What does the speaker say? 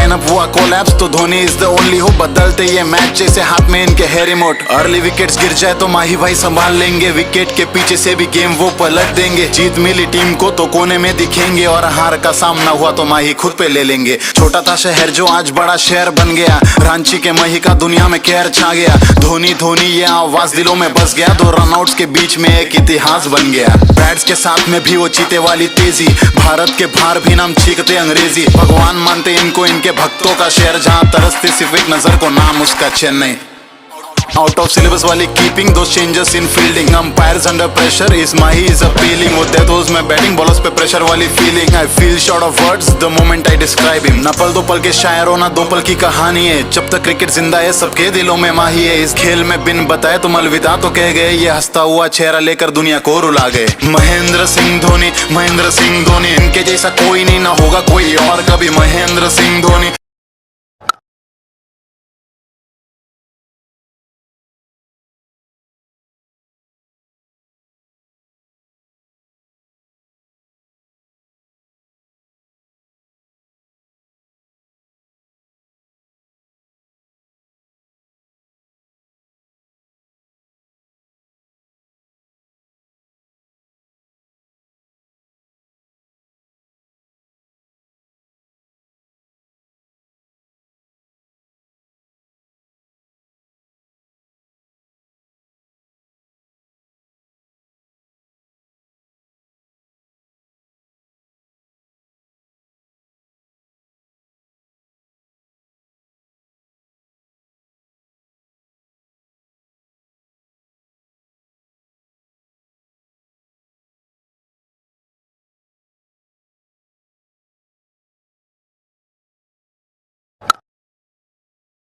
Lineup हुआ collapse तो Dhoni is the only हो। बदलते ये मैच जैसे हाथ में इनके है रिमोट। अर्ली विकेट्स गिर जाए तो माही भाई संभाल लेंगे, विकेट के पीछे से भी गेम वो पलट देंगे। जीत मिली टीम को तो कोने में दिखेंगे और हार का सामना हुआ तो माही खुद पे ले लेंगे। छोटा था शहर जो आज बड़ा शहर बन गया, रांची के मही का दुनिया में कहर छा गया। धोनी धोनी ये आवाज दिलों में बस गया, दो रनआउट्स के बीच में एक इतिहास बन गया। बैट्स के साथ में भी वो चीते वाली तेजी, भारत के बाहर भी नाम चीखते अंग्रेजी। भगवान मानते इनको इनके भक्तों का शहर, जहाँ तरसती सिर्फ एक नजर को नाम उसका चेन्नई। आउट ऑफ सिलेबस वाली कीपिंग, दो changes in fielding, umpires under pressure, is Mahi is appealing. वो डेथ ओवर्स में बैटिंग, बॉलर्स पे प्रेशर वाली feeling. I feel short of words the moment I describe him. ना पल दो पल के शायर हो ना दो पल की कहानी है, जब तक क्रिकेट जिंदा है सबके दिलों में माही है। इस खेल में बिन बताए तुम अलविदा तो कह गए, ये हंसता हुआ चेहरा लेकर दुनिया को रुला गए। महेंद्र सिंह धोनी, महेंद्र सिंह धोनी, इनके जैसा कोई नहीं, ना होगा कोई और कभी। महेंद्र सिंह धोनी,